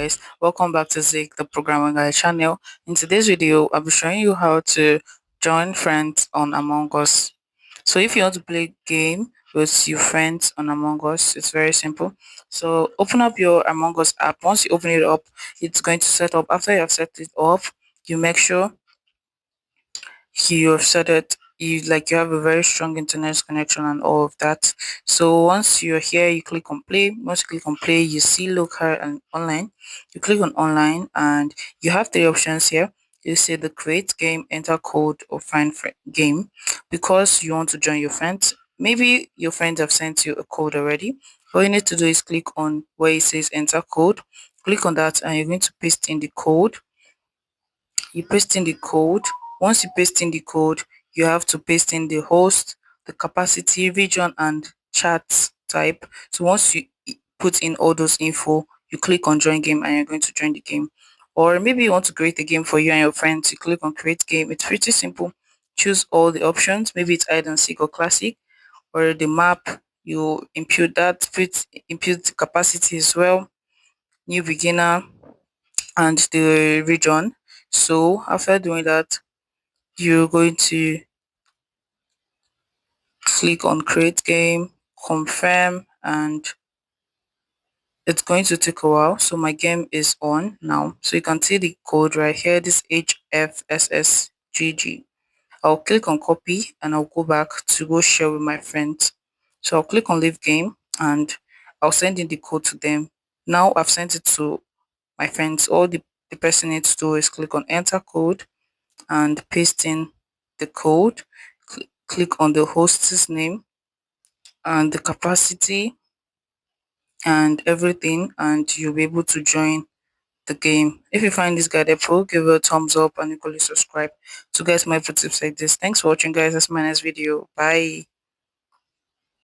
guys, welcome back to Zik, the programming guy channel. In today's video, I'll be showing you how to join friends on Among Us. So if you want to play a game with your friends on Among Us, it's very simple. So open up your Among Us app. Once you open it up, it's going to set up. After you have set it up, you make sure you have set it you have a very strong internet connection and all of that. So once you're here, you click on play. Once you click on play, you see local and online. You click on online and you have three options here. You say the create game, enter code, or find friend game. Because you want to join your friends, maybe your friends have sent you a code already. All you need to do is click on where it says enter code. Click on that and you're going to paste in the code. You paste in the code. Once you paste in the code, you have to paste in the host, the capacity, region, and chat type. So once you put in all those info, you click on join game and you're going to join the game. Or maybe you want to create a game for you and your friends, you click on create game. It's pretty simple. Choose all the options. Maybe it's hide and seek or classic, or the map. You impute that, impute the capacity as well, new beginner, and the region. So after doing that, you're going to click on create game, confirm, and it's going to take a while. So my game is on now. So you can see the code right here, this HFSSGG. I'll click on copy and I'll go back to go share with my friends. So I'll click on leave game and I'll send in the code to them. Now I've sent it to my friends. All the person needs to do is click on enter code and paste in the code. Click on the host's name and the capacity and everything, and you'll be able to join the game. If you find this guide helpful, give it a thumbs up and equally subscribe to get my tips like this. Thanks for watching, guys. That's my next video. Bye.